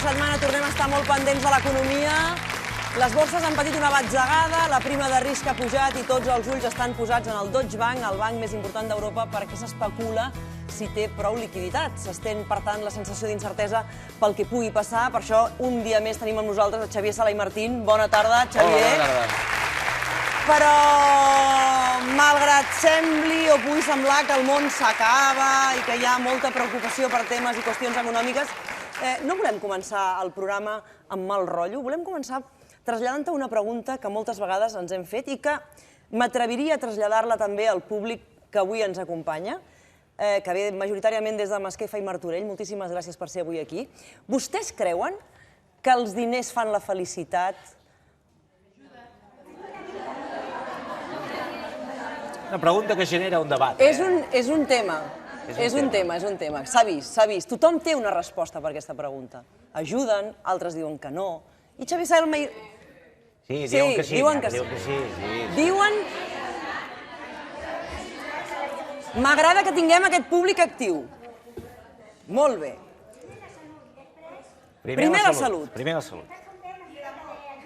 setmana tornem a estar molt pendents de l'economia. Les borses han patit una batzegada, la prima de risc ha pujat i tots els ulls estan posats en el Deutsche Bank, el banc més important d'Europa, perquè s'especula si té prou liquiditat. S'estén, per tant, la sensació d'incertesa pel que pugui passar. Per això, un dia més tenim amb nosaltres a Xavier Sala i Martín. Bona tarda, Xavier. Hola, bona tarda. Però, malgrat sembli o pugui semblar que el món s'acaba i que hi ha molta preocupació per temes i qüestions econòmiques, no volem començar el programa amb mal rotllo. Volem començar traslladant-te una pregunta que moltes vegades ens hem fet i que m'atreviria a traslladar-la també al públic que avui ens acompanya, que ve majoritàriament des de Masquefa i Martorell. Moltíssimes gràcies per ser avui aquí. Vostès creuen que els diners fan la felicitat? Una pregunta que genera un debat. És un tema. És un tema. S'ha vist. Tothom té una resposta per aquesta pregunta. Ajuden, altres diuen que no. I Xavier Sala... Sí, diuen que sí. Diuen que sí. Diuen... M'agrada que tinguem aquest públic actiu. Molt bé. Primer la salut. Primer la salut.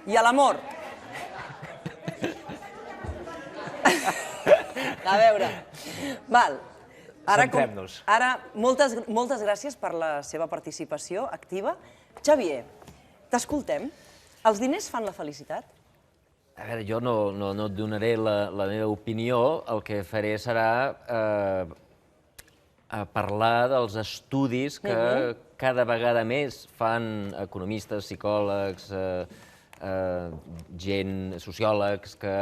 I a l'amor. A veure. Val. Centrem-nos. Ara, moltes gràcies per la seva participació activa. Xavier, t'escoltem. Els diners fan la felicitat? A veure, jo no et donaré la meva opinió. El que faré serà parlar dels estudis que cada vegada més fan economistes, psicòlegs, sociòlegs que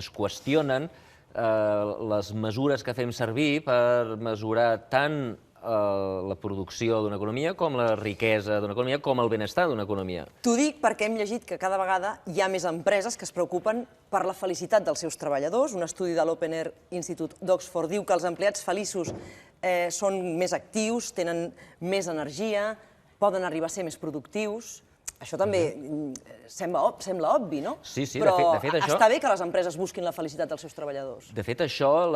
es qüestionen les mesures que fem servir per mesurar tant la producció d'una economia com la riquesa d'una economia, com el benestar d'una economia. T'ho dic perquè hem llegit que cada vegada hi ha més empreses que es preocupen per la felicitat dels seus treballadors. Un estudi de l'Open Air Institute d'Oxford diu que els empleats feliços són més actius, tenen més energia, poden arribar a ser més productius. Això també sembla obvi, no? Sí, però de fet això... està bé que les empreses busquin la felicitat dels seus treballadors. De fet, això,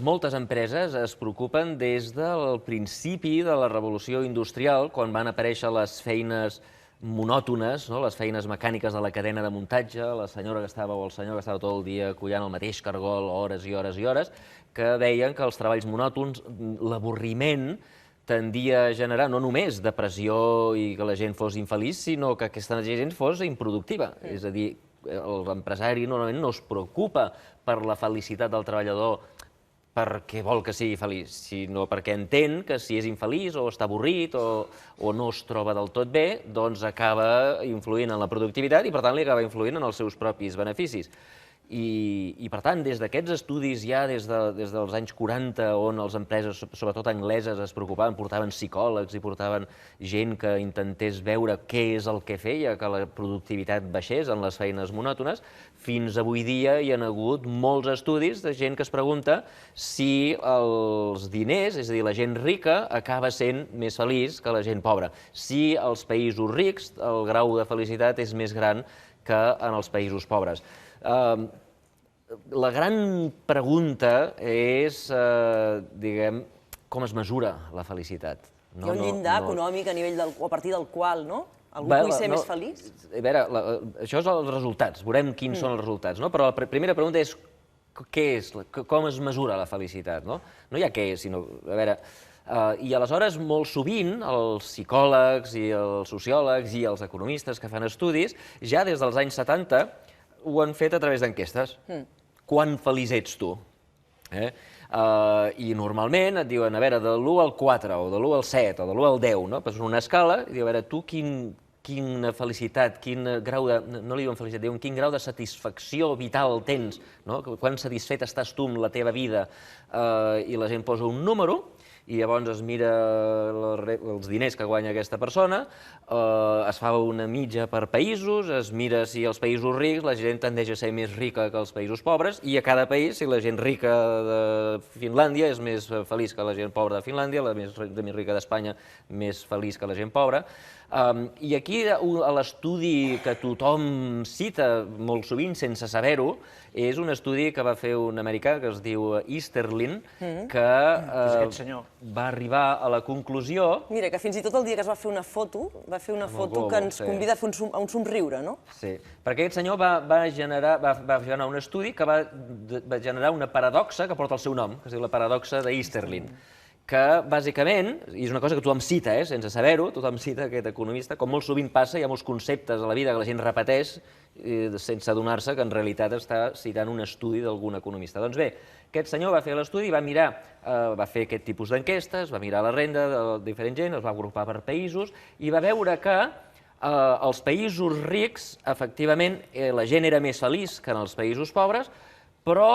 moltes empreses es preocupen des del principi de la revolució industrial, quan van aparèixer les feines monòtones, les feines mecàniques de la cadena de muntatge, la senyora que estava o el senyor que estava tot el dia collant el mateix cargol hores i hores i hores, que veien que els treballs monòtons, l'avorriment, tendia a generar no només depressió i que la gent fos infeliç, sinó que aquesta gent fos improductiva. És a dir, l'empresari normalment no es preocupa per la felicitat del treballador perquè vol que sigui feliç, sinó perquè entén que si és infeliç o està avorrit o no es troba del tot bé, doncs acaba influint en la productivitat i, per tant, li acaba influint en els seus propis beneficis. I, per tant, des d'aquests estudis ja des dels anys 40, on les empreses, sobretot angleses, es preocupaven, portaven psicòlegs i portaven gent que intentés veure què és el que feia que la productivitat baixés en les feines monòtones, fins avui dia hi ha hagut molts estudis de gent que es pregunta si els diners, és a dir, la gent rica, acaba sent més feliç que la gent pobra. Si als països rics el grau de felicitat és més gran que en els països pobres. La gran pregunta és, diguem, com es mesura la felicitat. Hi ha un llindar econòmic a partir del qual, no? Algú pugui ser més feliç? A veure, això és els resultats, veurem quins són els resultats, però la primera pregunta és què és, com es mesura la felicitat, no? No hi ha què és, sinó, a veure... I aleshores, molt sovint, els psicòlegs i els sociòlegs i els economistes que fan estudis, ja des dels anys 70, ho han fet a través d'enquestes. Quan feliç ets tu? I normalment et diuen, a veure, de l'1 al 4, o de l'1 al 7, o de l'1 al 10, no? Pues una escala, i diu, a veure, tu quina felicitat, quin grau de... no li diuen felicitat, diuen quin grau de satisfacció vital tens, no? Quan satisfet estàs tu amb la teva vida, i la gent posa un número, i llavors es mira els diners que guanya aquesta persona, es fa una mitja per països, es mira si als països rics la gent tendeix a ser més rica que els països pobres, i a cada país, si la gent rica de Finlàndia és més feliç que la gent pobra de Finlàndia, la més rica d'Espanya més feliç que la gent pobra. I aquí l'estudi que tothom cita molt sovint sense saber-ho és un estudi que va fer un americà que es diu Easterlin, que... És aquest senyor. va arribar a la conclusió... Mira, que fins i tot el dia que es va fer una foto que ens convida a fer un somriure, no? Sí, perquè aquest senyor va generar un estudi que va generar una paradoxa que porta el seu nom, que es diu la paradoxa d'Easterlin, que bàsicament, i és una cosa que tothom cita, sense saber-ho, tothom cita aquest economista, com molt sovint passa, hi ha molts conceptes a la vida que la gent repeteix sense adonar-se que en realitat està citant un estudi d'algun economista. Doncs bé, aquest senyor va fer l'estudi, va fer aquest tipus d'enquestes, va mirar la renda de diferent gent, els va agrupar per països i va veure que als països rics, efectivament, la gent era més feliç que en els països pobres, però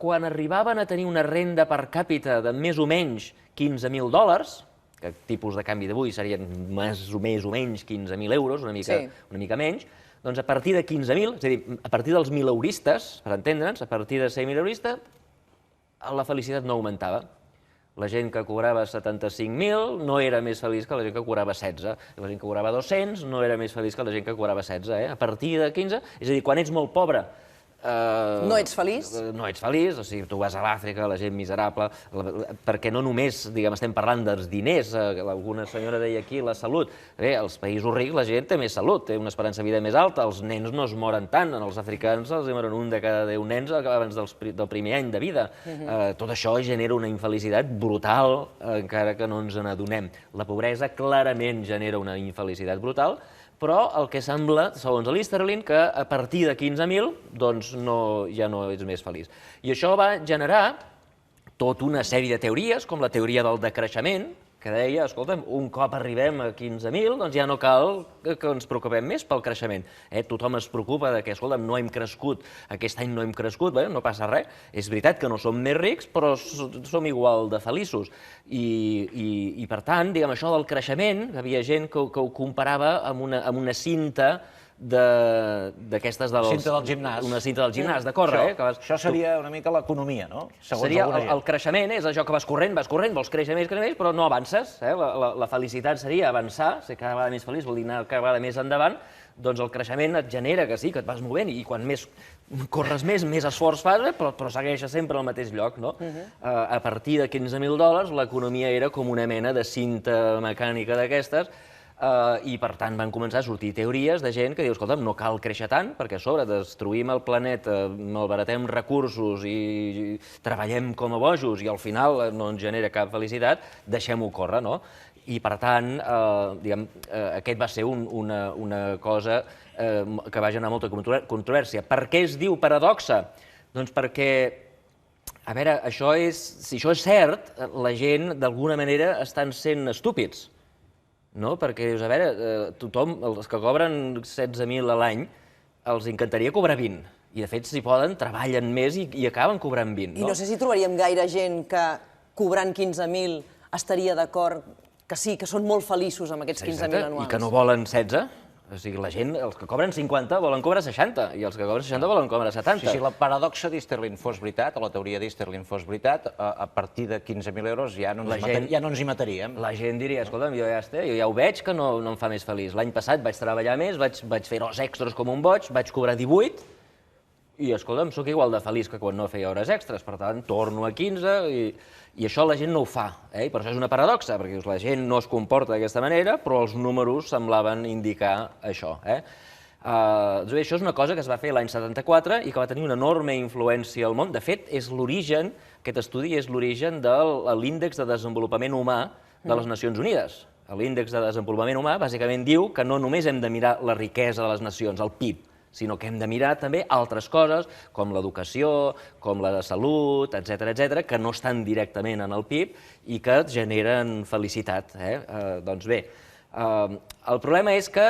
quan arribaven a tenir una renda per càpita de més o menys $15.000, que tipus de canvi d'avui serien més o menys 15.000 euros, una mica menys, doncs a partir de 15.000, és a dir, a partir dels mileuristes, per entendre'ns, a partir de ser mileurista, la felicitat no augmentava. La gent que cobrava 75.000 no era més feliç que la gent que cobrava 16. La gent que cobrava 200 no era més feliç que la gent que cobrava 16. A partir de 15, és a dir, quan ets molt pobre... No ets feliç? No ets feliç, o sigui, tu vas a l'Àfrica, la gent miserable, perquè no només, diguem, estem parlant dels diners, alguna senyora deia aquí, la salut. Bé, als països rics la gent té més salut, té una esperança de vida més alta, els nens no es moren tant, en els africans els moren un de cada 10 nens abans del primer any de vida. Tot això genera una infelicitat brutal, encara que no ens n'adonem. La pobresa clarament genera una infelicitat brutal, però el que sembla, segons l'Easterlin, que a partir de 15.000 doncs ja no ets més feliç. I això va generar tota una sèrie de teories, com la teoria del decreixement, que deia, escolta'm, un cop arribem a 15.000, doncs ja no cal que ens preocupem més pel creixement. Tothom es preocupa de que, escolta'm, no hem crescut, aquest any no hem crescut, no passa res. És veritat que no som més rics, però som igual de feliços. I per tant, diguem, això del creixement, hi havia gent que ho comparava amb una cinta d'aquestes dels... Cinta del gimnàs. Una cinta del gimnàs, de córrer. Això seria una mica l'economia, no? Seria el creixement, és això que vas corrent, vols créixer més, però no avances. La felicitat seria avançar, ser cada vegada més feliç, vol dir anar cada vegada més endavant, doncs el creixement et genera que sí, que et vas movent, i quan més corres més esforç fas, però segueixes sempre al mateix lloc, no? A partir de $15.000, l'economia era com una mena de cinta mecànica d'aquestes, i per tant van començar a sortir teories de gent que diu, escolta'm, no cal créixer tant, perquè a sobre destruïm el planeta, malbaratem recursos i treballem com a bojos i al final no ens genera cap felicitat, deixem-ho córrer, no? I per tant, diguem, aquest va ser una cosa que va generar molta controvèrsia. Per què es diu paradoxa? Doncs perquè, a veure, si això és cert, la gent d'alguna manera estan sent estúpids. No? Perquè, dius, a veure, tothom, els que cobren 16.000 a l'any, els encantaria cobrar 20. I, de fet, si poden, treballen més i acaben cobrant 20. I no sé si trobaríem gaire gent que, cobrant 15.000, estaria d'acord que sí, que són molt feliços amb aquests 15.000 anuals. I que no volen 16. O sigui, la gent, els que cobren 50 volen cobrar 60, i els que cobren 60 volen cobrar 70. Si la paradoxa d'Easterlin fos veritat, o la teoria d'Easterlin fos veritat, a partir de 15.000 euros ja no ens hi mataríem. La gent diria, escolta'm, jo ja ho veig que no em fa més feliç. L'any passat vaig treballar més, vaig fer hores extres com un boig, vaig cobrar 18, i, escolta'm, sóc igual de feliç que quan no feia hores extres. Per tant, torno a 15, i això la gent no ho fa. I per això és una paradoxa, perquè la gent no es comporta d'aquesta manera, però els números semblaven indicar això. Doncs bé, això és una cosa que es va fer l'any 74 i que va tenir una enorme influència al món. De fet, és l'origen, aquest estudi és l'origen de l'índex de desenvolupament humà de les Nacions Unides. L'índex de desenvolupament humà bàsicament diu que no només hem de mirar la riquesa de les nacions, el PIB, sinó que hem de mirar també altres coses, com l'educació, com la salut, etc., que no estan directament en el PIB i que generen felicitat. Doncs bé, el problema és que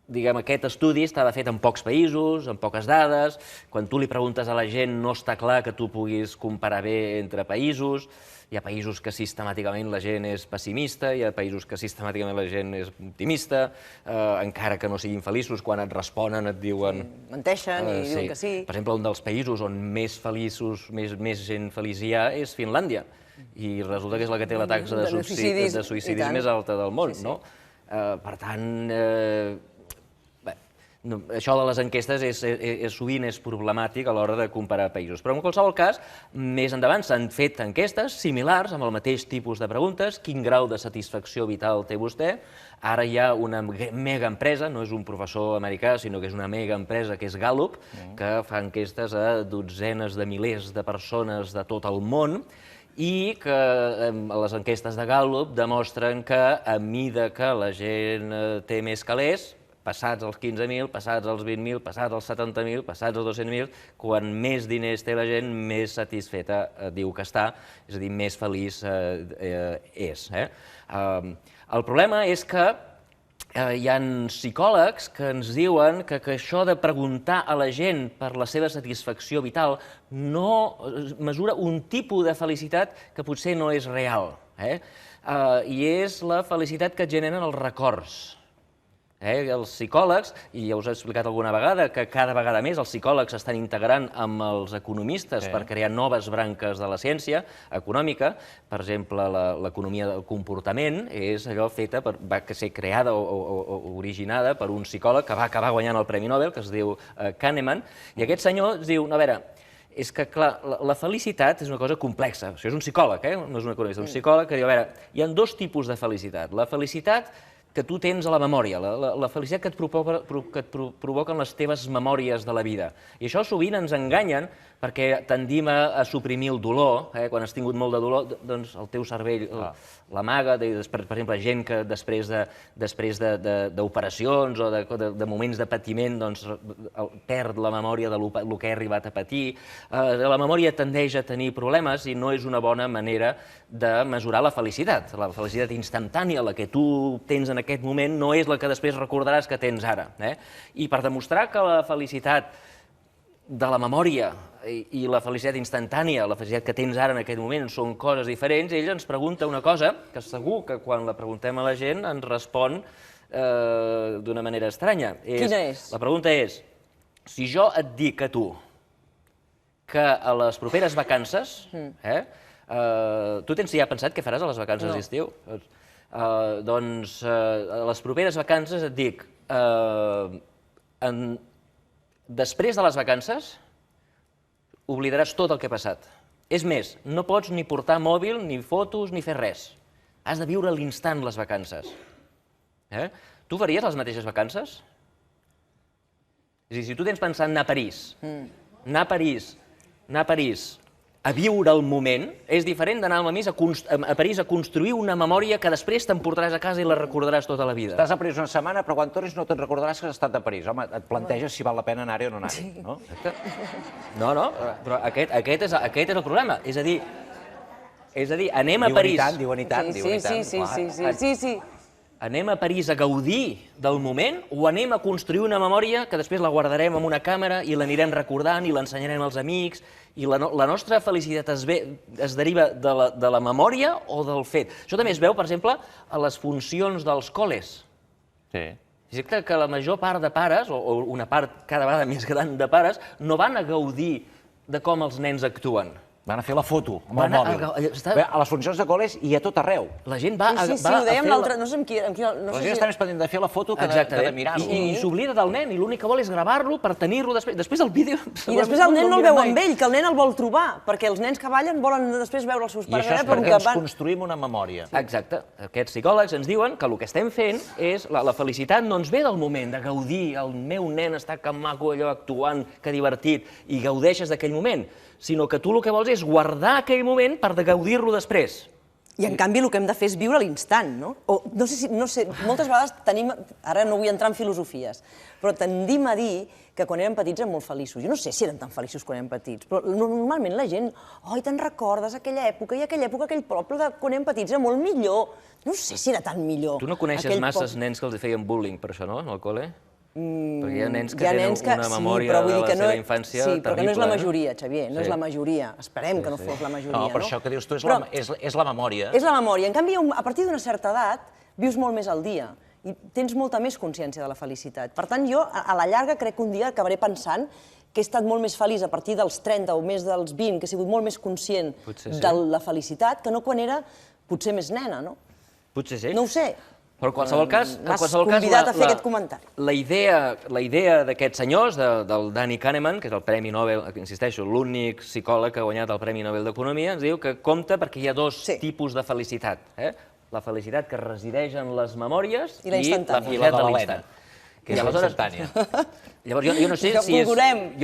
diguem, aquest estudi estava fet en pocs països, en poques dades, quan tu li preguntes a la gent no està clar que tu puguis comparar bé entre països, hi ha països que sistemàticament la gent és pessimista, hi ha països que sistemàticament la gent és optimista, encara que no siguin feliços, quan et responen et diuen... Menteixen i diuen que sí. Per exemple, un dels països on més feliços, més gent feliç hi ha és Finlàndia, i resulta que és la que té la taxa de suïcidis més alta del món, no? Per tant, això de les enquestes sovint és problemàtic a l'hora de comparar països. Però en qualsevol cas, més endavant s'han fet enquestes similars amb el mateix tipus de preguntes, quin grau de satisfacció vital té vostè. Ara hi ha una mega empresa, no és un professor americà, sinó que és una mega empresa que és Gallup, que fa enquestes a dotzenes de milers de persones de tot el món, i que les enquestes de Gallup demostren que a mida que la gent té més calés, passats els 15.000, passats els 20.000, passats els 70.000, passats els 200.000, quan més diners té la gent, més satisfeta diu que està, és a dir, més feliç és. El problema és que hi ha psicòlegs que ens diuen que això de preguntar a la gent per la seva satisfacció vital no mesura un tipus de felicitat que potser no és real, i és la felicitat que et generen els records. Els psicòlegs, i ja us he explicat alguna vegada, que cada vegada més els psicòlegs s'estan integrant amb els economistes per crear noves branques de la ciència econòmica. Per exemple, l'economia del comportament és allò feta, va ser creada o originada per un psicòleg que va acabar guanyant el Premi Nobel, que es diu Kahneman, i aquest senyor diu, no, a veure, és que, clar, la felicitat és una cosa complexa. Això és un psicòleg, no és un economista, un psicòleg que diu, a veure, hi ha dos tipus de felicitat. La felicitat que tu tens a la memòria, la felicitat que et provoquen les teves memòries de la vida. I això sovint ens enganyen perquè tendim a suprimir el dolor. Quan has tingut molt de dolor, doncs el teu cervell l'amaga. Per exemple, gent que després d'operacions o de moments de patiment perd la memòria del que ha arribat a patir. La memòria tendeix a tenir problemes i no és una bona manera de mesurar la felicitat. La felicitat instantània, la que tu tens en aquest moment, no és la que després recordaràs que tens ara. I per demostrar que la felicitat de la memòria i la felicitat instantània, la felicitat que tens ara en aquest moment, són coses diferents, ell ens pregunta una cosa que segur que quan la preguntem a la gent ens respon d'una manera estranya. Quina és? La pregunta és, si jo et dic a tu que a les properes vacances, tu tens ja pensat què faràs a les vacances d'estiu? Doncs a les properes vacances et dic, després de les vacances oblidaràs tot el que ha passat. És més, no pots ni portar mòbil, ni fotos, ni fer res. Has de viure a l'instant les vacances. Tu faries les mateixes vacances? És a dir, si tu tens pensat anar a París, a viure el moment, és diferent d'anar a París a construir una memòria que després t'emportaràs a casa i la recordaràs tota la vida. Estàs a París una setmana, però quan tornis no te'n recordaràs que has estat a París. Home, et planteges si val la pena anar-hi o no anar-hi, no? No, però aquest és el problema. És a dir, anem a París... Diuen i tant. Sí. Anem a París a gaudir del moment o anem a construir una memòria que després la guardarem en una càmera i l'anirem recordant i l'ensenyarem als amics i la nostra felicitat es deriva de la memòria o del fet? Això també es veu, per exemple, a les funcions dels col·les. Sí. És que la major part de pares, o una part cada vegada més gran de pares, no van a gaudir de com els nens actuen. Van a fer la foto amb el mòbil. A les funcions de col·les i a tot arreu. La gent va a fer... Sí, ho dèiem l'altre... No sé amb qui... La gent està més pendent de fer la foto que de mirar-ho. I s'oblida del nen, i l'únic que vol és gravar-lo per tenir-lo després. Després el vídeo... I després el nen no el veu amb ell, que el nen el vol trobar, perquè els nens que ballen volen després veure els seus pares. I això és perquè ens construïm una memòria. Exacte. Aquests psicòlegs ens diuen que el que estem fent és... La felicitat no ens ve del moment de gaudir, el meu nen està que maco allò actuant, que divertit, i gaudeixes d'aquell moment, sinó que tu el que vols és guardar aquell moment per gaudir-lo després. I en canvi el que hem de fer és viure a l'instant, no? No sé, moltes vegades tenim... Ara no vull entrar en filosofies, però tendim a dir que quan érem petits érem molt feliços. Jo no sé si érem tan feliços quan érem petits, però normalment la gent... Oi, te'n recordes aquella època, i aquell poble de quan érem petits era molt millor. No sé si era tan millor. Tu no coneixes masses nens que els feien bullying per això, no, en el col·le? Perquè hi ha nens que tenen una memòria de la seva infància terrible. Sí, però que no és la majoria, Xavier, no és la majoria. Esperem que no fos la majoria, no? No, per això que dius tu és la memòria. És la memòria. En canvi, a partir d'una certa edat, vius molt més al dia i tens molta més consciència de la felicitat. Per tant, jo, a la llarga, crec que un dia acabaré pensant que he estat molt més feliç a partir dels 30 o més dels 20, que he sigut molt més conscient de la felicitat, que no quan era potser més nena, no? Potser sí. No ho sé. Però en qualsevol cas... M'has convidat a fer aquest comentari. La idea d'aquests senyors, del Danny Kahneman, que és el Premi Nobel, insisteixo, l'únic psicòleg que ha guanyat el Premi Nobel d'Economia, ens diu que compta perquè hi ha dos tipus de felicitat. La felicitat que resideix en les memòries i la felicitat de l'instant. Que és l'instantània. Llavors, jo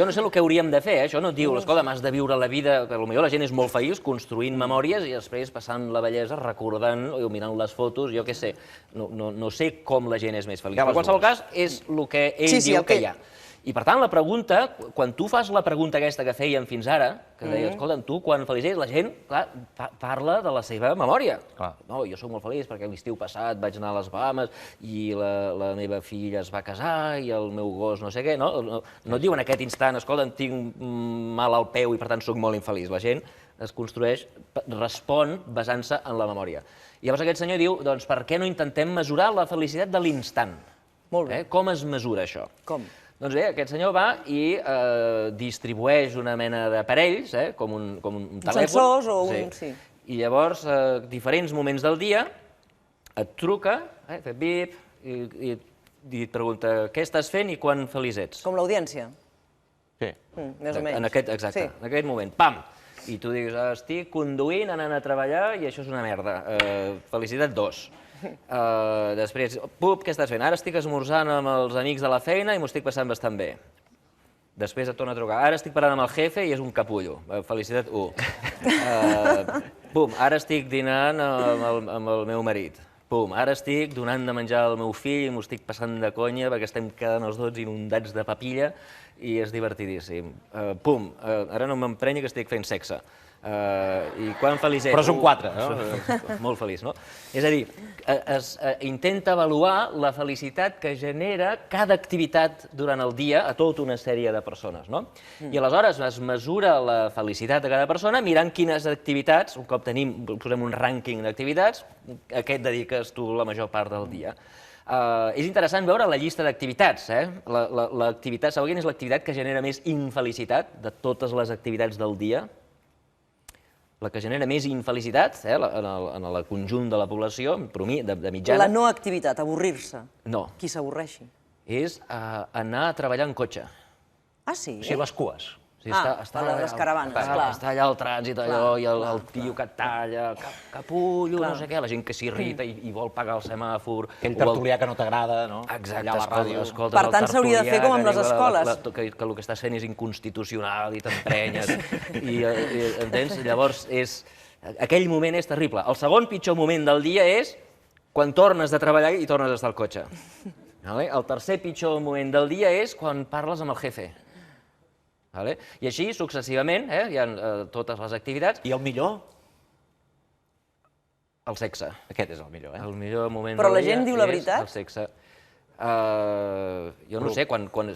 no sé el que hauríem de fer, això no et diu, escolta, m'has de viure la vida, que potser la gent és molt feliç construint memòries i després passant la bellesa, recordant o mirant les fotos, jo què sé, no sé com la gent és més feliç. Però en qualsevol cas, és el que ell diu que hi ha. I per tant, la pregunta, quan tu fas la pregunta aquesta que fèiem fins ara, que deia, escolta, tu quan feliç la gent, clar, parla de la seva memòria. No, jo soc molt feliç perquè l'estiu passat vaig anar a les Bahamas i la meva filla es va casar i el meu gos no sé què, no? No et diu en aquest instant, escolta, tinc mal al peu i per tant soc molt infeliç. La gent es construeix, respon basant-se en la memòria. I llavors aquest senyor diu, doncs per què no intentem mesurar la felicitat de l'instant? Molt bé. Com es mesura això? Com? Doncs bé, aquest senyor va i distribueix una mena d'aparells, com un telèfon. Sensors o un... Sí. I llavors, a diferents moments del dia, et truca, fa bip, i et pregunta què estàs fent i quan feliç ets. Com l'audiència? Sí. Més o menys. Exacte, en aquest moment, pam! I tu digues, estic conduint, anant a treballar i això és una merda. Felicitat 2. Després, què estàs fent? Ara estic esmorzant amb els amics de la feina i m'ho estic passant bastant bé. Després et torna a trucar. Ara estic parlant amb el jefe i és un capullo. Felicitat 1. Ara estic dinant amb el meu marit. Ara estic donant de menjar al meu fill i m'ho estic passant de conya perquè estem quedant els dos inundats de papilla i és divertidíssim. Ara no m'emprenyi que estic fent sexe. I quan feliç ets? Però són 4, no? Molt feliç, no? És a dir, intenta avaluar la felicitat que genera cada activitat durant el dia a tota una sèrie de persones, no? I aleshores es mesura la felicitat de cada persona mirant quines activitats, un cop posem un rànquing d'activitats, a què et dediques tu la major part del dia. És interessant veure la llista d'activitats. Sabeu quina és l'activitat que genera més infelicitat de totes les activitats del dia? La que genera més infelicitat en el conjunt de la població, de mitjana... La no activitat, avorrir-se. No. Qui s'avorreixi. És anar a treballar en cotxe. Ah, sí? O sigui, les cues. Les caravanes, clar. Està allà al trànsit, allò, i el tio que et talla, capullo, no sé què, la gent que s'irrita i vol pagar el semàfor... Aquell tertulià que no t'agrada, no? Exacte, escoltes per tant, s'hauria de fer com amb les escoles. Que el que estàs fent és inconstitucional i t'emprenyes. Entens? Llavors, aquell moment és terrible. El segon pitjor moment del dia és quan tornes de treballar i tornes a estar al cotxe. El tercer pitjor moment del dia és quan parles amb el jefe. I així, successivament, hi ha totes les activitats. I el millor? El sexe. Aquest és el millor, El millor moment Però del la dia gent diu la és veritat? el sexe. Jo no sé,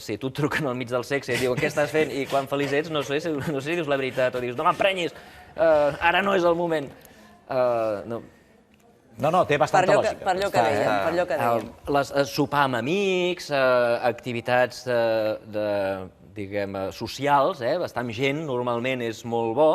si tu et truquen al mig del sexe i diuen què estàs fent i quan feliç ets, no sé si dius la veritat o dius no m'emprenyis, ara no és el moment. No, té bastanta lògica. Per allò que dèiem. Sopar amb amics, activitats socials, estar amb gent normalment és molt bo,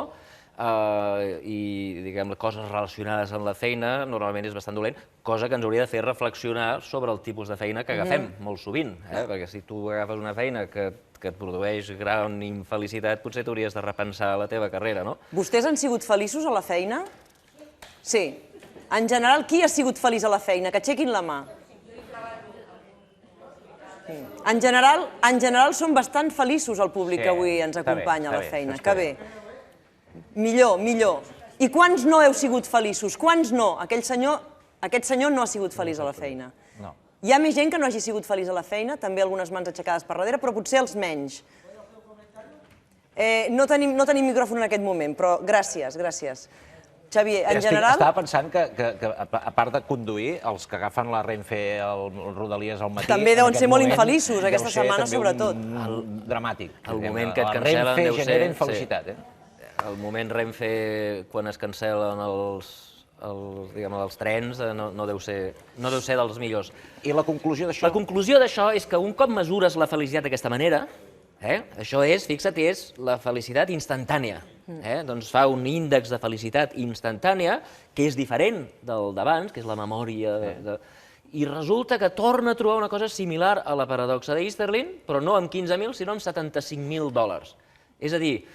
i coses relacionades amb la feina normalment és bastant dolent, cosa que ens hauria de fer reflexionar sobre el tipus de feina que agafem molt sovint, perquè si tu agafes una feina que et produeix gran infelicitat, potser t'hauries de repensar la teva carrera, no? Vostès han sigut feliços a la feina? Sí. En general, qui ha sigut feliç a la feina? Que aixequin la mà. En general són bastant feliços el públic que avui ens acompanya a la feina. Que bé. Millor. I quants no heu sigut feliços? Quants no? Aquest senyor no ha sigut feliç a la feina. Hi ha més gent que no hagi sigut feliç a la feina, també algunes mans aixecades per darrere, però potser els menys. No tenim micròfon en aquest moment, però gràcies. Xavier, en general... Estava pensant que, a part de conduir, els que agafen la Renfe, el Rodalies al matí... També deuen ser molt infeliços, aquesta setmana, sobretot. Dramàtic. El moment que et cancel·len deu ser... La Renfe genera infelicitat, El moment Renfe, quan es cancel·len els trens, no deu ser dels millors. I la conclusió d'això? La conclusió d'això és que un cop mesures la felicitat d'aquesta manera, això és, fixa't, és la felicitat instantània. Doncs fa un índex de felicitat instantània que és diferent del d'abans, que és la memòria, I resulta que torna a trobar una cosa similar a la paradoxa d'Easterlin, però no amb 15.000, sinó amb $75.000. És a dir,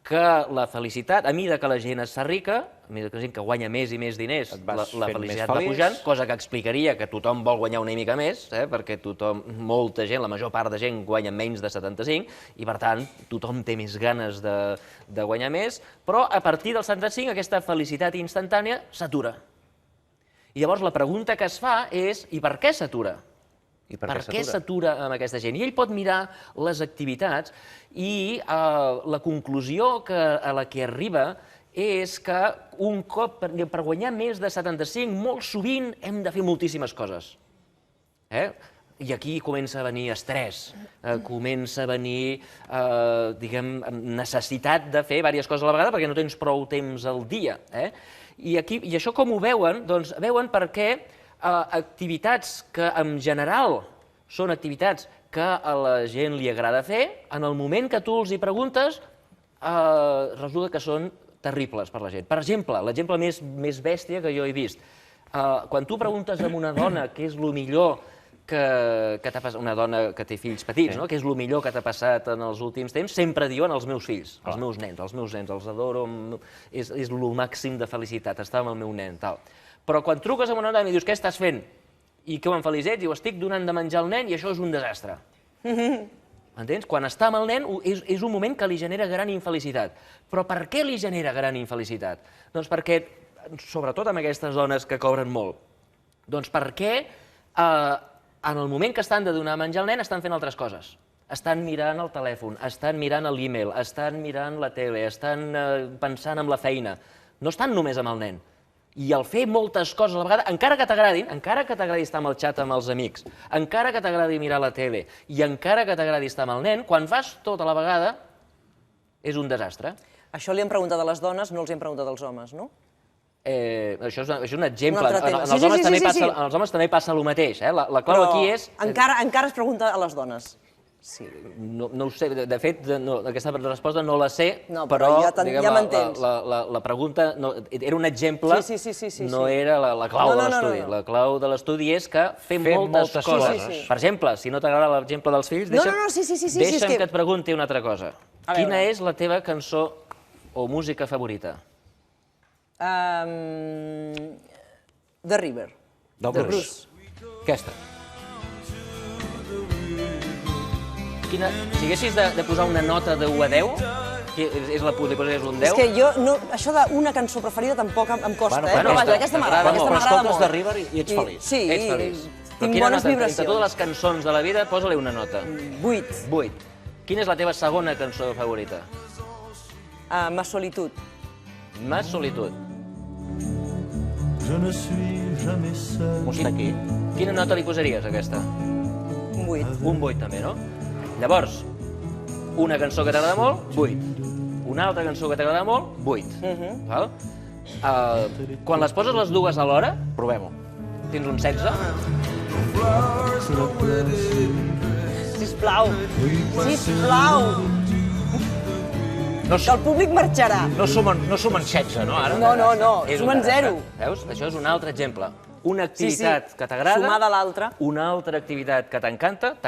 que la felicitat, a mesura que la gent es fa rica, a mesura que la gent que guanya més i més diners, la felicitat va pujant, cosa que explicaria que tothom vol guanyar una mica més, perquè molta gent, la major part de gent guanya menys de 75, i per tant tothom té més ganes de guanyar més, però a partir del 75 aquesta felicitat instantània s'atura. I llavors la pregunta que es fa és, i per què s'atura? Per què s'atura amb aquesta gent? I ell pot mirar les activitats i la conclusió a la que arriba és que un cop, per guanyar més de 75, molt sovint hem de fer moltíssimes coses. I aquí comença a venir estrès, comença a venir, diguem, necessitat de fer diverses coses a la vegada perquè no tens prou temps al dia. I això com ho veuen? Doncs veuen perquè activitats que en general són activitats que a la gent li agrada fer, en el moment que tu els hi preguntes, resulta que són terribles per la gent. Per exemple, l'exemple més bèstia que jo he vist. Quan tu preguntes a una dona què és el millor que t'ha passat, una dona que té fills petits, què és el millor que t'ha passat en els últims temps, sempre diuen els meus fills, els meus nens, els adoro, és el màxim de felicitat, estar amb el meu nen, tal. Però quan truques a una dona i dius què estàs fent i que feliç ets, diu estic donant de menjar al nen i això és un desastre. Entens? Quan està amb el nen és un moment que li genera gran infelicitat. Però per què li genera gran infelicitat? Doncs perquè, sobretot amb aquestes dones que cobren molt, doncs perquè en el moment que estan de donar menjar al nen estan fent altres coses. Estan mirant el telèfon, estan mirant l'e-mail, estan mirant la tele, estan pensant en la feina. No estan només amb el nen. I al fer moltes coses a la vegada, encara que t'agradi estar amb el xat amb els amics, encara que t'agradi mirar la tele i encara que t'agradi estar amb el nen, quan fas tot a la vegada és un desastre. Això li hem preguntat a les dones, no els hem preguntat als homes, no? Això és un exemple. Als homes també passa el mateix. La clau aquí és... Encara es pregunta a les dones. No ho sé, de fet, aquesta resposta no la sé, però la pregunta era un exemple, no era la clau de l'estudi. La clau de l'estudi és que fer moltes coses. Per exemple, si no t'agrada l'exemple dels fills, deixa'm que et pregunti una altra cosa. Quina és la teva cançó o música favorita? The River. Del Bruce. Aquesta. Si haguessis de posar una nota de 1 a 10, li posaries un 10? És que jo, això d'una cançó preferida tampoc em costa, Però vaja, aquesta m'agrada molt. Però escoltes The River i ets feliç. Sí, ets feliç. Tinc bones vibracions. Entre totes les cançons de la vida, posa-li una nota. 8. 8. Quina és la teva segona cançó favorita? Ma solitud. Ma solitud. Mostra aquí. Quina nota li posaries a aquesta? Un 8. Un 8 també, no? Llavors, una cançó que t'agrada molt, 8. Una altra cançó que t'agrada molt, 8. Quan les poses les dues alhora, provem-ho. Tens un 16? Sisplau. Sisplau. Que el públic marxarà. No sumen 16, no, ara? No, sumen 0. Veus? Això és un altre exemple. Una activitat que t'agrada, sumada a l'altra. Una altra activitat que t'encanta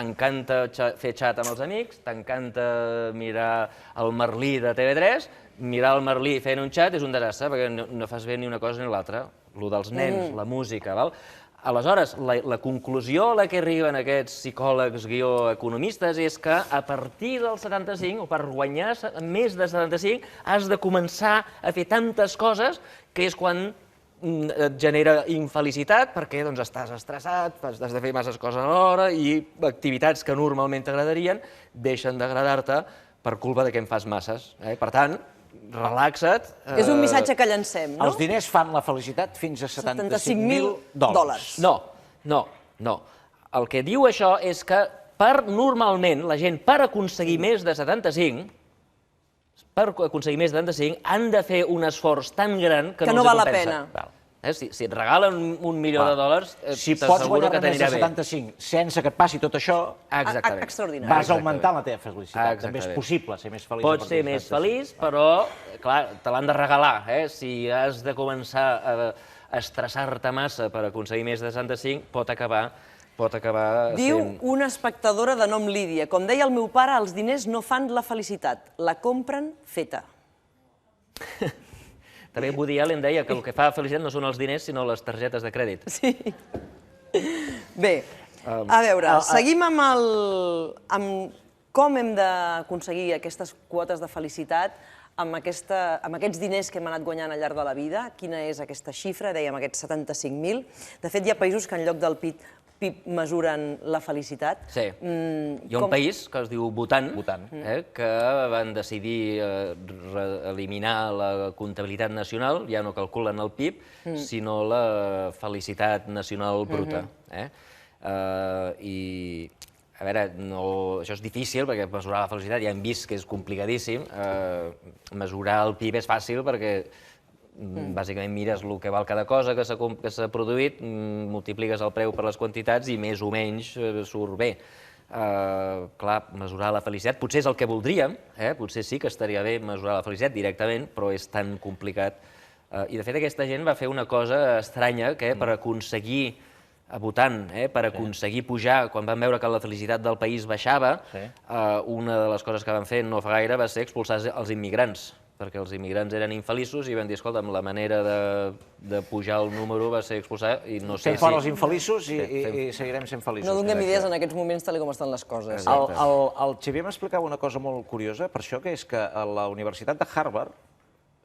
fer xat amb els amics, t'encanta mirar el Merlí de TV3, mirar el Merlí fent un xat és un desastre, perquè no fas bé ni una cosa ni l'altra. Lo dels nens, la música, val? Aleshores, la conclusió a la que arriben aquests psicòlegs economistes és que a partir del 75, o per guanyar més de 75, has de començar a fer tantes coses que és quan et genera infelicitat perquè estàs estressat, has de fer masses coses alhora i activitats que normalment t'agradarien deixen d'agradar-te per culpa que en fas masses. Per tant, relaxa't. És un missatge que llancem, no? Els diners fan la felicitat fins a $75.000. No. El que diu això és que normalment la gent per aconseguir més de 75 han de fer un esforç tan gran que no val la pena. Si et regalen $1 milió, si pots guanyar més de 75 sense que et passi tot això, vas augmentar la teva felicitat. També és possible ser més feliç. Pots ser més feliç, però, clar, te l'han de regalar. Si has de començar estressar-te massa per aconseguir més de 65 pot acabar sent... Diu una espectadora de nom Lídia, com deia el meu pare, els diners no fan la felicitat, la compren feta. També Woody Allen deia que el que fa felicitat no són els diners, sinó les targetes de crèdit. Sí. Bé, a veure, seguim amb com hem d'aconseguir aquestes quotes de felicitat amb aquests diners que hem anat guanyant al llarg de la vida. Quina és aquesta xifra? Dèiem aquests 75.000. De fet, hi ha països que en lloc del PIB mesuren la felicitat. Sí. Hi ha un país que es diu Bhutan, que van decidir eliminar la comptabilitat nacional, ja no calculen el PIB, sinó la felicitat nacional bruta. I, a veure, això és difícil, perquè mesurar la felicitat ja hem vist que és complicadíssim. Mesurar el PIB és fàcil perquè bàsicament mires el que val cada cosa que s'ha produït, multipliques el preu per les quantitats i més o menys surt bé. Clar, mesurar la felicitat potser és el que voldríem, potser sí que estaria bé mesurar la felicitat directament, però és tan complicat. I de fet aquesta gent va fer una cosa estranya, que per aconseguir, a Bhutan, per aconseguir pujar, quan van veure que la felicitat del país baixava, una de les coses que van fer no fa gaire va ser expulsar els immigrants, perquè els immigrants eren infeliços i van dir, escolta'm, la manera de pujar el número va ser expulsar i no sé si... Fem fora els infeliços i seguirem sent feliços. No donem idees en aquests moments tal com estan les coses. El Xavier m'explicava una cosa molt curiosa, per això, que és que a la Universitat de Harvard,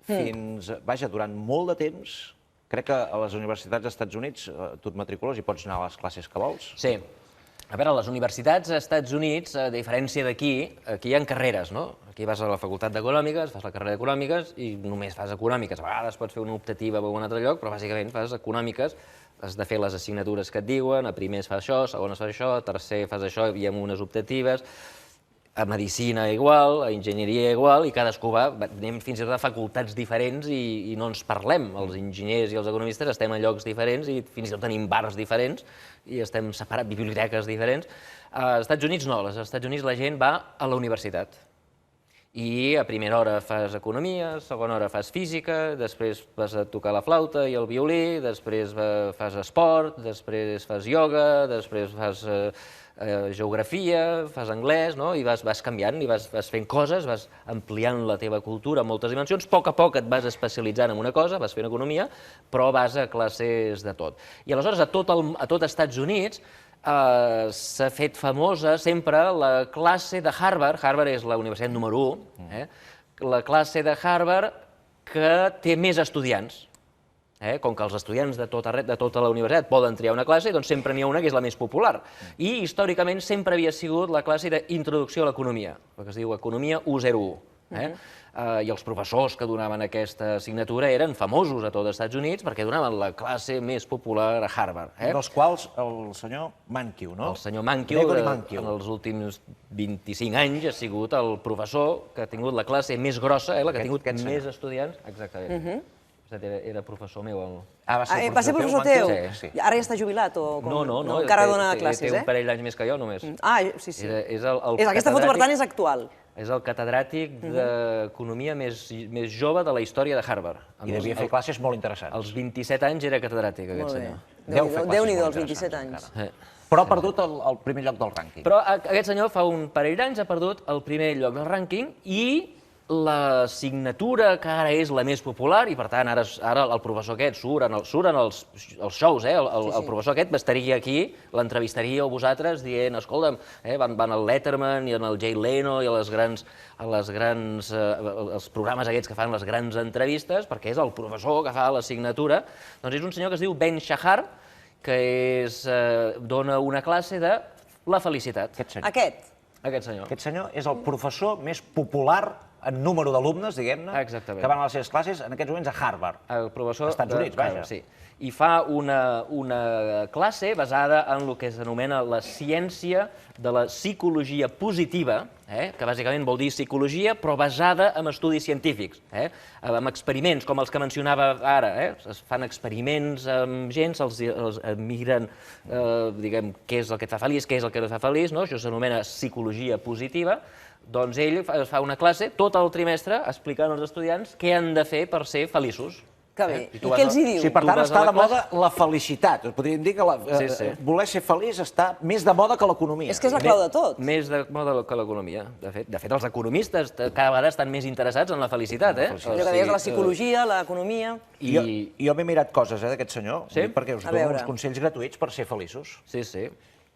durant molt de temps, crec que a les universitats dels Estats Units tu et matricules i pots anar a les classes que vols. Sí. A veure, a les universitats als Estats Units, a diferència d'aquí, aquí hi ha carreres, no? Aquí vas a la facultat d'Econòmiques, fas la carrera d'Econòmiques i només fas Econòmiques. A vegades pots fer una optativa a un altre lloc, però bàsicament fas Econòmiques, has de fer les assignatures que et diuen, a primer es fa això, a segon es fa això, a tercer fas això i amb unes optatives, a Medicina igual, a Enginyeria igual, i cadascú va, anem fins i tot a facultats diferents i no ens parlem. Els enginyers i els economistes estem a llocs diferents i fins i tot tenim bars diferents i estem separats, biblioteques diferents. Als Estats Units no, als Estats Units la gent va a la universitat. I a primera hora fas economia, a segona hora fas física, després vas a tocar la flauta i el violí, després fas esport, després fas ioga, després fas geografia, fas anglès, i vas canviant i vas fent coses, vas ampliant la teva cultura en moltes dimensions. A poc et vas especialitzant en una cosa, vas fent economia, però vas a classes de tot. I aleshores a tot Estats Units s'ha fet famosa sempre la classe de Harvard, Harvard és la universitat número 1, la classe de Harvard que té més estudiants. Com que els estudiants de tota la universitat poden triar una classe, doncs sempre n'hi ha una que és la més popular. I històricament sempre havia sigut la classe d'introducció a l'economia, el que es diu Economia 101. I els professors que donaven aquesta assignatura eren famosos a tots els Estats Units perquè donaven la classe més popular a Harvard. Dels quals el senyor Mankiw, no? El senyor Mankiw, en els últims 25 anys, ha sigut el professor que ha tingut la classe més grossa, la que ha tingut més estudiants. Exactament. Era professor meu. Va ser professor teu? Ara ja està jubilat o encara dona classes? Té un parell d'anys més que jo, només. Sí. Aquesta foto, per tant, és actual. És el catedràtic d'economia més jove de la història de Harvard. I devia fer classes molt interessants. Als 27 anys era catedràtic, aquest senyor. Déu-n'hi-do, als 27 anys. Però ha perdut el primer lloc del rànquing. Però aquest senyor fa un parell d'anys ha perdut el primer lloc del rànquing i l'assignatura que ara és la més popular, i per tant ara el professor aquest surt en els shows, el professor aquest estaria aquí, l'entrevistaríeu vosaltres dient, escolta'm, van al Letterman i al Jay Leno i als programes aquests que fan les grans entrevistes, perquè és el professor que fa l'assignatura. Doncs és un senyor que es diu Ben Shahar, que dona una classe de la felicitat. Aquest senyor. Aquest senyor és el professor més popular en número d'alumnes, diguem-ne, que van a les seves classes en aquests moments a Harvard. El professor als Estats Units, vaja. Sí. I fa una classe basada en el que s'anomena la ciència de la psicologia positiva, que bàsicament vol dir psicologia, però basada en estudis científics, amb experiments com els que mencionava ara. Es fan experiments amb gent, se'ls miren què és el que et fa feliç, què és el que no et fa feliç, això s'anomena psicologia positiva. Doncs ell fa una classe tot el trimestre explicant als estudiants què han de fer per ser feliços. Que bé. I I tu vas què els hi O diu? sigui, per Tu tant, vas està a la de moda la felicitat. Podríem dir que voler ser feliç està més de moda que l'economia. És que és la clau de tot. Més de moda que l'economia. De fet, els economistes cada vegada estan més interessats en la felicitat, eh? Allò que deies de la psicologia, l'economia... Jo m'he mirat coses d'aquest senyor, perquè us dono uns consells gratuïts per ser feliços. Sí, sí.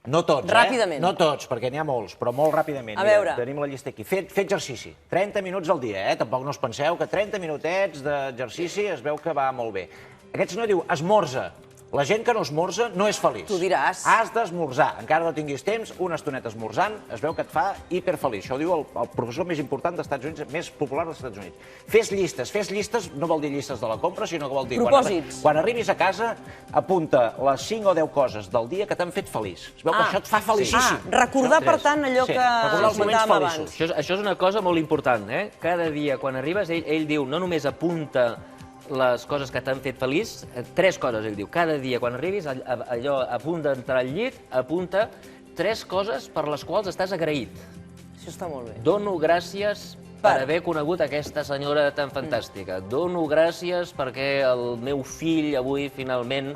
No tots, Ràpidament. No tots, perquè n'hi ha molts, però molt ràpidament. A veure. Tenim la llista aquí. Fer exercici. 30 minuts al dia, Tampoc no us penseu que 30 minutets d'exercici es veu que va molt bé. Aquest senyor diu, esmorza. La gent que no esmorza no és feliç. Tu diràs. Has d'esmorzar. Encara no tinguis temps, una estoneta esmorzant, es veu que et fa hiperfeliç. Això ho diu el professor més important dels Estats Units, més popular dels Estats Units. Fes llistes no vol dir llistes de la compra, sinó que vol dir... Propòsits. Quan arribis a casa, apunta les 5 o 10 coses del dia que t'han fet feliç. Es veu que això et fa felicíssim. Recordar, per tant, allò que recordar els moments comentàvem abans. feliços. Això és una cosa molt important, eh? Cada dia, quan arribes, ell diu, no només apunta les coses que t'han fet feliç, 3 coses, ell diu. Cada dia, quan arribis, allò, a punt d'entrar al llit, apunta 3 coses per les quals estàs agraït. Això està molt bé. Dono gràcies per haver conegut aquesta senyora tan fantàstica. Dono gràcies perquè el meu fill avui finalment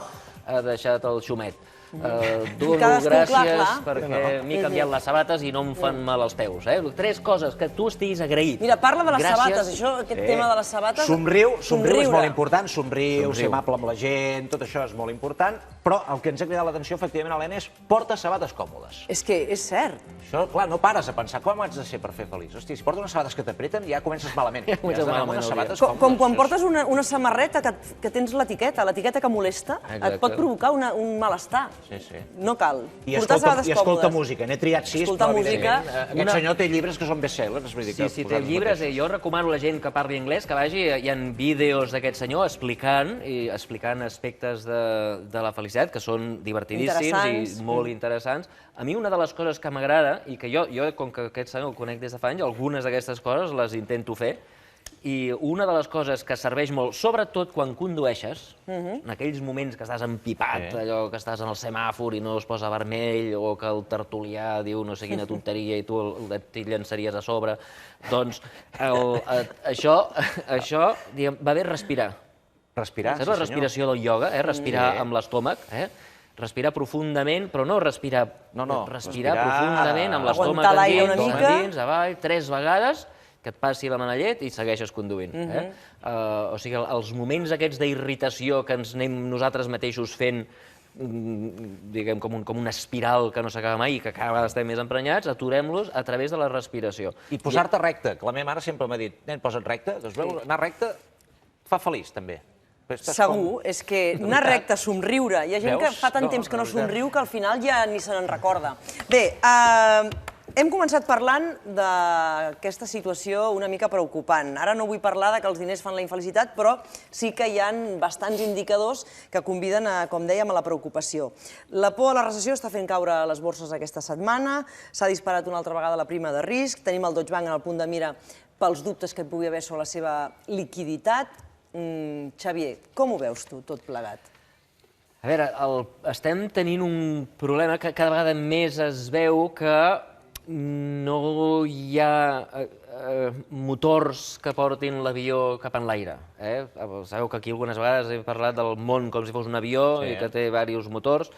ha deixat el xumet. Dono gràcies perquè m'he canviat les sabates i no em fan mal els peus. 3 coses que tu estiguis agraït. Mira, parla de les sabates, aquest tema de les sabates... Somriu és molt important, somriu, ser amable amb la gent, tot això és molt important, però el que ens ha cridat l'atenció, efectivament, Helena, és porta sabates còmodes. És que és cert. Això, clar, no pares a pensar com haig de ser per fer feliç. Hosti, si portes unes sabates que t'apreten, ja comences malament. Com quan portes una samarreta que tens l'etiqueta que molesta, et pot provocar un malestar. No cal. I escolta música. N'he triat 6, però evidentment aquest senyor té llibres que són bestsellers. Sí, té llibres. Jo recomano a la gent que parli anglès que vagi. Hi ha vídeos d'aquest senyor explicant aspectes de la felicitat que són divertidíssims i molt interessants. A mi una de les coses que m'agrada, i que jo, com que aquest senyor el conec des de fa anys, algunes d'aquestes coses les intento fer, i una de les coses que serveix molt, sobretot quan condueixes, en aquells moments que estàs empipat, allò que estàs en el semàfor i no es posa vermell, o que el tertulià diu no sé quina tonteria i tu t'hi llançaries a sobre, doncs això va bé respirar. Respirar, sí senyor. Saps la respiració del ioga? Respirar amb l'estómac, respirar profundament, però no respirar... Respirar profundament amb l'estómac endins, avall, 3 vegades, que et passi la manellet i segueixes conduint. O sigui, els moments aquests d'irritació que ens anem nosaltres mateixos fent, diguem, com una espiral que no s'acaba mai i que cada vegada estem més emprenyats, aturem-los a través de la respiració. I posar-te recte, que la meva mare sempre m'ha dit, nen, posa't recte, doncs veus, anar recte fa feliç, també. Segur, és que anar recte, somriure, hi ha gent que fa tant temps que no somriu que al final ja ni se n'en recorda. Bé, hem començat parlant d'aquesta situació una mica preocupant. Ara no vull parlar que els diners fan la infelicitat, però sí que hi ha bastants indicadors que conviden, com dèiem, a la preocupació. La por a la recessió està fent caure les borses aquesta setmana, s'ha disparat una altra vegada la prima de risc, tenim el Deutsche Bank en el punt de mira pels dubtes que hi pugui haver sobre la seva liquiditat. Xavier, com ho veus tu, tot plegat? A veure, estem tenint un problema que cada vegada més es veu que no hi ha motors que portin l'avió cap en l'aire. Sabeu que aquí algunes vegades he parlat del món com si fos un avió i que té diversos motors.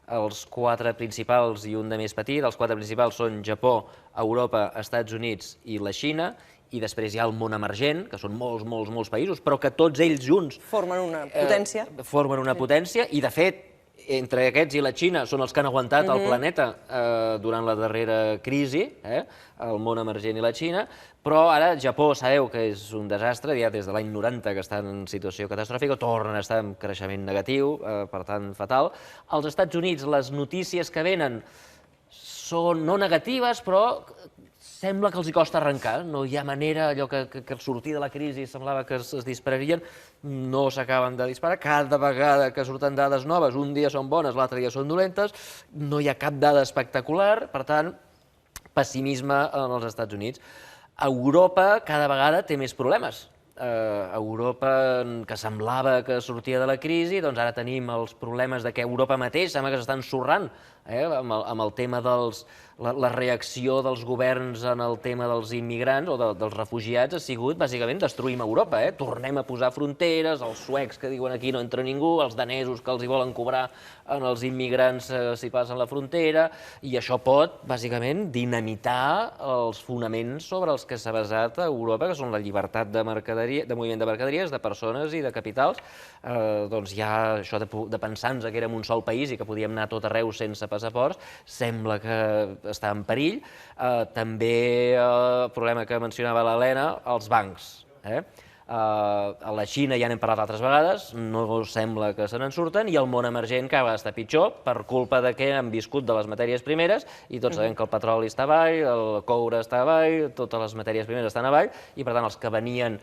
Els 4 principals i un de més petit. Els 4 principals són Japó, Europa, Estats Units i la Xina. I després hi ha el món emergent, que són molts països, però que tots ells junts... Formen una potència. Formen una potència, i de fet, entre aquests i la Xina són els que han aguantat el planeta durant la darrera crisi, el món emergent i la Xina, però ara Japó, sabeu que és un desastre, ja des de l'any 90 que estan en situació catastròfica, tornen a estar en creixement negatiu, per tant fatal. Als Estats Units les notícies que venen són no negatives, però sembla que els hi costa arrencar, no hi ha manera, allò que al sortir de la crisi semblava que es dispararien, no s'acaben de disparar, cada vegada que surten dades noves, un dia són bones, l'altre dia són dolentes, no hi ha cap dada espectacular, per tant, pessimisme als Estats Units. Europa cada vegada té més problemes. Europa, que semblava que sortia de la crisi, doncs ara tenim els problemes de que Europa mateix sembla que s'està ensorrant amb el tema la reacció dels governs en el tema dels immigrants o dels refugiats ha sigut, bàsicament, destruïm Europa. Tornem a posar fronteres, els suecs que diuen aquí no entra ningú, els danesos que els hi volen cobrar als immigrants si passen la frontera, i això pot, bàsicament, dinamitar els fonaments sobre els que s'ha basat Europa, que són la llibertat de moviment de mercaderies, de persones i de capitals. Doncs ja això de pensar-nos que érem un sol país i que podíem anar a tot arreu sense passaports, sembla que està en perill. També el problema que mencionava l'Helena, els bancs. A la Xina ja n'hem parlat altres vegades, no sembla que se n'en surten, i el món emergent cada vegada està pitjor per culpa de que han viscut de les matèries primeres, i tots sabem que el petroli està avall, el coure està avall, totes les matèries primeres estan avall, i per tant els que venien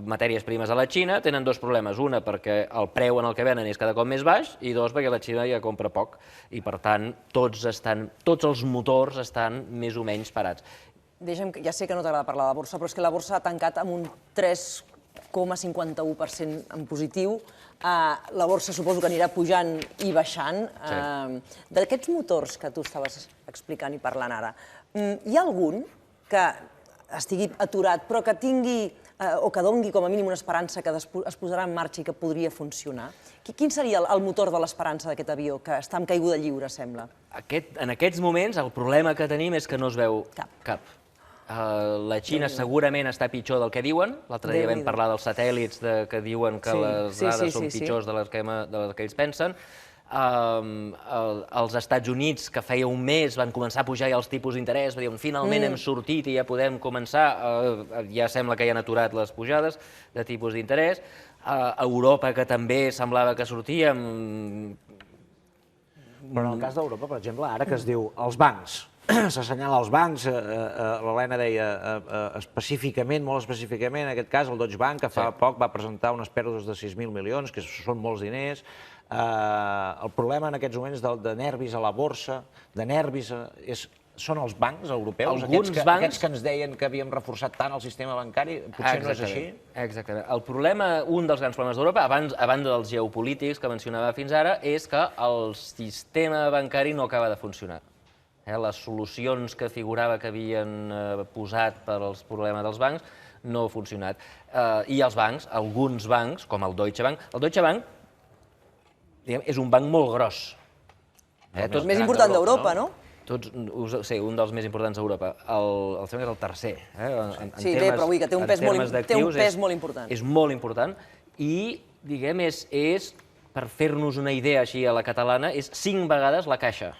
matèries primes a la Xina tenen dos problemes. Una, perquè el preu en el que venen és cada cop més baix, i dos, perquè la Xina ja compra poc, i per tant tots els motors estan més o menys parats. Deixa'm, ja sé que no t'agrada parlar de la borsa, però és que la borsa ha tancat amb un 3,51% en positiu. La borsa suposo que anirà pujant i baixant. D'aquests motors que tu estaves explicant i parlant ara, hi ha algun que estigui aturat, però que tingui o que doni com a mínim una esperança que es posarà en marxa i que podria funcionar? Quin seria el motor de l'esperança d'aquest avió, que està en caiguda lliure, sembla? En aquests moments el problema que tenim és que no es veu cap. La Xina segurament està pitjor del que diuen. L'altre dia vam parlar dels satèl·lits que diuen que les dades són pitjors de les que ells pensen. Els Estats Units, que feia un mes van començar a pujar ja els tipus d'interès, diuen finalment hem sortit i ja podem començar, ja sembla que ja han aturat les pujades de tipus d'interès. Europa, que també semblava que sortíem. Però en el cas d'Europa, per exemple, ara que es diu els bancs, s'assenyala els bancs, l'Helena deia específicament, molt específicament, en aquest cas el Deutsche Bank, que fa poc va presentar unes pèrdues de 6.000 milions, que són molts diners. El problema en aquests moments de nervis a la borsa, de nervis, són els bancs europeus, aquests que ens deien que havíem reforçat tant el sistema bancari, potser no és així? Exactament. El problema, un dels grans problemes d'Europa, a banda dels geopolítics que mencionava fins ara, és que el sistema bancari no acaba de funcionar. Les solucions que figurava que havien posat per als problemes dels bancs no han funcionat. I els bancs, alguns bancs, com el Deutsche Bank és un banc molt gros. El més important d'Europa, no? Sí, un dels més importants d'Europa. El seu és el tercer. Sí, però vull dir que té un pes molt important. És molt important i, diguem, és, per fer-nos una idea així a la catalana, és 5 vegades la Caixa.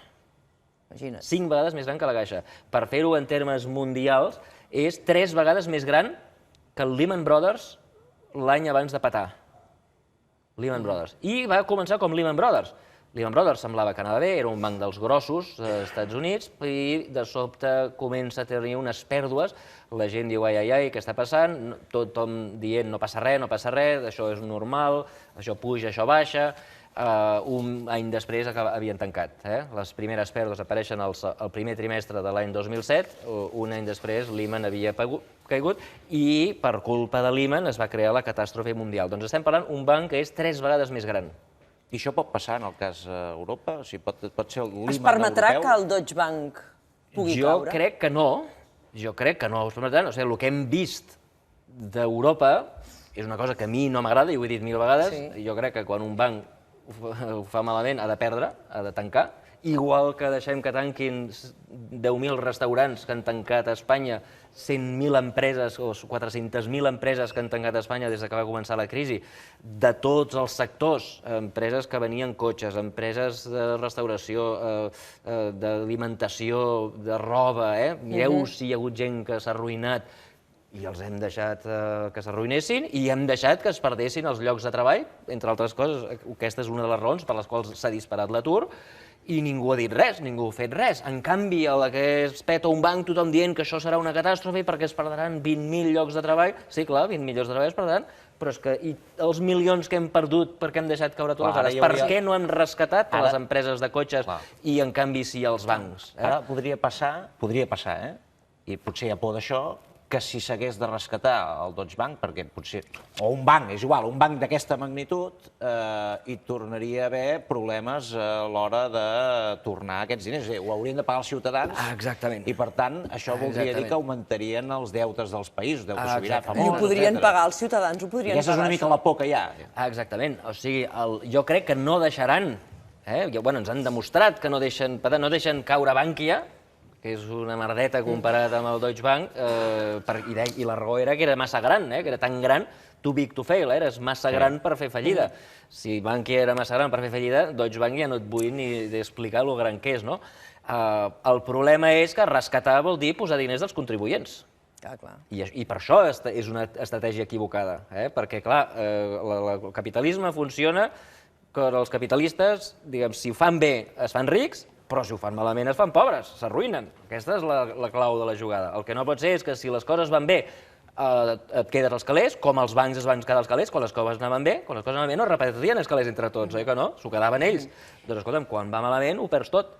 Imagina't. 5 vegades més gran que la Caixa. Per fer-ho en termes mundials, és 3 vegades més gran que el Lehman Brothers l'any abans de petar. Lehman Brothers. I va començar com Lehman Brothers. Lehman Brothers semblava que anava bé, era un banc dels grossos dels Estats Units, i de sobte comença a tenir unes pèrdues. La gent diu, ai, què està passant? Tothom dient, no passa res, això és normal, això puja, això baixa. Un any després havien tancat. Les primeres pèrdues apareixen al primer trimestre de l'any 2007, un any després Lehman havia caigut i per culpa de Lehman es va crear la catàstrofe mundial. Doncs estem parlant d'un banc que és 3 vegades més gran. I això pot passar en el cas d'Europa? O sigui, pot ser el Lehman europeu? Es permetrà que el Deutsche Bank pugui caure? Jo crec que no. El que hem vist d'Europa és una cosa que a mi no m'agrada, i ho he dit 1000 vegades. Jo crec que quan un banc ho fa malament ha de perdre, ha de tancar. Igual que deixem que tanquin 10.000 restaurants que han tancat a Espanya, 100.000 empreses o 400.000 empreses que han tancat a Espanya des que va començar la crisi, de tots els sectors, empreses que venien cotxes, empreses de restauració, d'alimentació, de roba, mireu si hi ha hagut gent que s'ha arruïnat i els hem deixat que s'arruïnessin i hem deixat que es perdessin els llocs de treball, entre altres coses, aquesta és una de les raons per les quals s'ha disparat l'atur, i ningú ha dit res, ningú ha fet res. En canvi, a la que es peta un banc, tothom dient que això serà una catàstrofe perquè es perdran 20.000 llocs de treball. Sí, clar, 20.000 llocs de treball es perdran, però és que els milions que hem perdut perquè hem deixat caure totes les dades, per què no hem rescatat les empreses de cotxes i, en canvi, sí els bancs? Ara podria passar, i potser hi ha por d'això, que si s'hagués de rescatar el Deutsche Bank, perquè potser, o un banc, és igual, un banc d'aquesta magnitud, hi tornaria a haver problemes a l'hora de tornar aquests diners. Ho haurien de pagar els ciutadans. Exactament. I, per tant, això voldria dir que augmentarien els deutes dels països, deute sobirà, I ho podrien pagar els ciutadans, ho podrien pagar. Aquesta és una mica la por que hi ha. Exactament. O sigui, jo crec que no deixaran, ens han demostrat que no deixen caure Bankia, que és una merdeta comparat amb el Deutsche Bank, i la raó era que era massa gran, que era tan gran, too big to fail, eres massa gran per fer fallida. Si Bankia era massa gran per fer fallida, Deutsche Bank ja no et vull ni explicar lo gran que és, no? El problema és que rescatar vol dir posar diners dels contribuents. I per això és una estratègia equivocada, perquè, clar, el capitalisme funciona que els capitalistes, diguem, si ho fan bé es fan rics, però si ho fan malament es fan pobres, s'arruïnen. Aquesta és la clau de la jugada. El que no pot ser és que si les coses van bé et quedes als calés, com els bancs es van quedar als calés, quan les coses anaven bé, no es repartien els calés entre tots, oi que no? S'ho quedaven ells. Doncs escolta'm, quan va malament ho perds tot.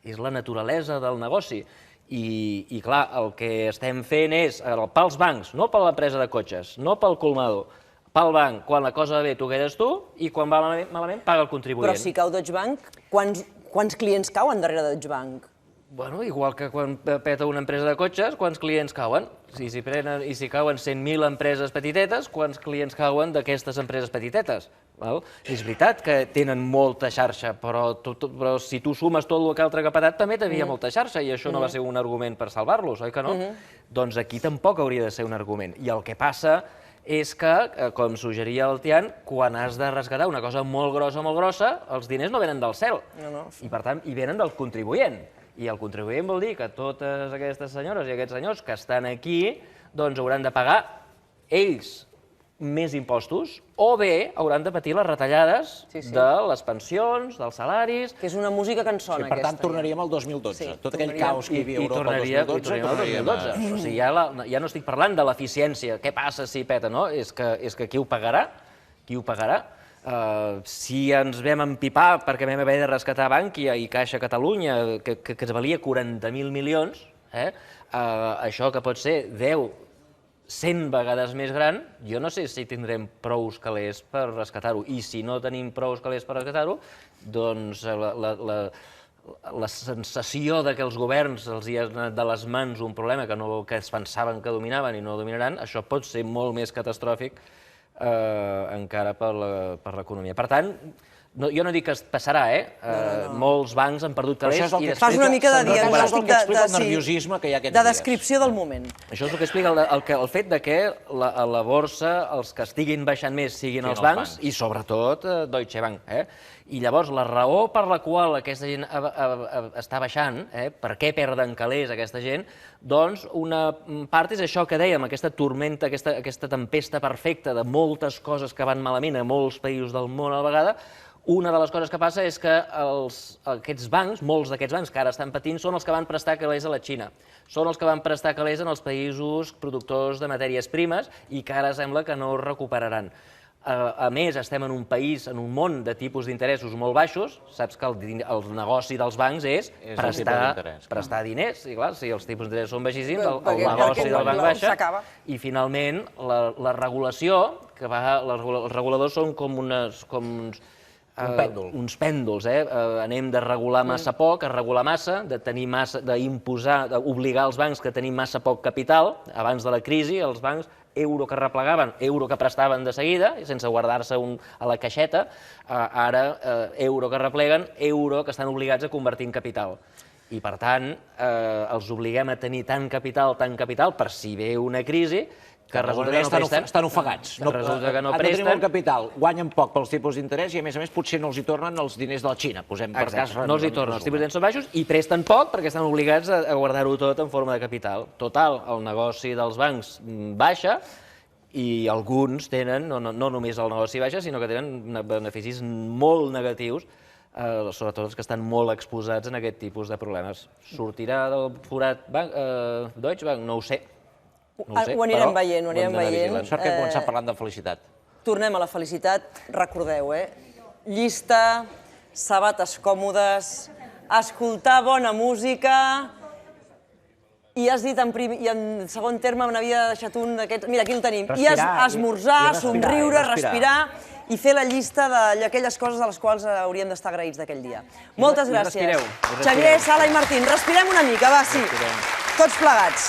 És la naturalesa del negoci. I clar, el que estem fent és, pels bancs, no per l'empresa de cotxes, no pel colmado, pel banc, quan la cosa va bé tu quedes tu i quan va malament paga el contribuent. Però si cau Deutsche Bank, quants clients cauen darrere de Deutsche Bank? Bueno, igual que quan peta una empresa de cotxes, quants clients cauen? I si cauen 100.000 empreses petitetes, quants clients cauen d'aquestes empreses petitetes? És veritat que tenen molta xarxa, però si tu sumes tot el que altre que ha patat, també t'havia molta xarxa, i això no va ser un argument per salvar-los, oi que no? Doncs aquí tampoc hauria de ser un argument. I el que passa és que, com suggeria el Tian, quan has de rescatar una cosa molt grossa, els diners no venen del cel. I, per tant, hi venen del contribuent. I el contribuent vol dir que totes aquestes senyores i aquests senyors que estan aquí doncs hauran de pagar ells més impostos o bé hauran de patir les retallades de les pensions, dels salaris... Que és una música que ens sona, aquesta. Per tant, tornaríem al 2012. Tot aquell caos que hi havia a Europa al 2012, tornaríem al 2012. O sigui, ja no estic parlant de l'eficiència. Què passa si peta, no? És que qui ho pagarà? Qui ho pagarà? Si ens vam empipar perquè vam haver de rescatar Bankia i Caixa Catalunya, que es valia 40.000 milions, això que pot ser 10, 100 vegades més gran, jo no sé si tindrem prous calés per rescatar-ho. I si no tenim prous calés per rescatar-ho, doncs la sensació que els governs els hi ha anat de les mans un problema que es pensaven que dominaven i no dominaran, això pot ser molt més catastròfic encara per l'economia. Per tant, jo no dic que es passarà, molts bancs han perdut calés i fas una mica de diagnòstic de descripció del moment. Això és el que explica el fet que a la borsa els que estiguin baixant més siguin els bancs i sobretot Deutsche Bank. I llavors la raó per la qual aquesta gent està baixant, per què perden calés aquesta gent, doncs una part és això que dèiem, aquesta tormenta, aquesta tempesta perfecta de moltes coses que van malament a molts països del món a la vegada. Una de les coses que passa és que aquests bancs, molts d'aquests bancs que ara estan patint, són els que van prestar calés a la Xina. Són els que van prestar calés en els països productors de matèries primes i que ara sembla que no recuperaran. A més, estem en un país, en un món de tipus d'interessos molt baixos. Saps que el negoci dels bancs és prestar diners. I clar, si els tipus d'interès són baixíssims, el negoci del banc baixa. I finalment, la regulació, els reguladors són com uns pèndols, anem de regular massa poc a regular massa, d'imposar, d'obligar els bancs que tenim massa poc capital. Abans de la crisi, els bancs, euro que replegaven, euro que prestaven de seguida, sense guardar-se a la caixeta, ara euro que repleguen, euro que estan obligats a convertir en capital. I per tant, els obliguem a tenir tant capital, per si ve una crisi, que resulta que no presten. Estan ofegats. Resulta que no presten. Han de tenir molt presten. capital, guanyen poc pels tipus d'interès i, a més, potser no els hi tornen els diners de la Xina. Posem per cas... No els hi tornen, els tipus d'interès són baixos i presten poc perquè estan obligats a guardar-ho tot en forma de capital. Total, el negoci dels bancs baixa i alguns tenen, no només el negoci baixa, sinó que tenen beneficis molt negatius, sobretot els que estan molt exposats en aquest tipus de problemes. Sortirà del forat Deutsche Bank? No ho sé. Ho anirem veient, ho anirem veient. Sort que hem començat parlant de felicitat. Tornem a la felicitat, recordeu, llista, sabates còmodes, escoltar bona música i has dit i en segon terme me n'havia deixat un d'aquests... Mira, aquí el tenim. I Respirar, esmorzar, i somriure, respirar. respirar i fer la llista d'aquelles coses a les quals hauríem d'estar agraïts d'aquell dia. Moltes gràcies. respireu, Xavier, Sala i Martín, respirem una mica, va, sí. Tots plegats.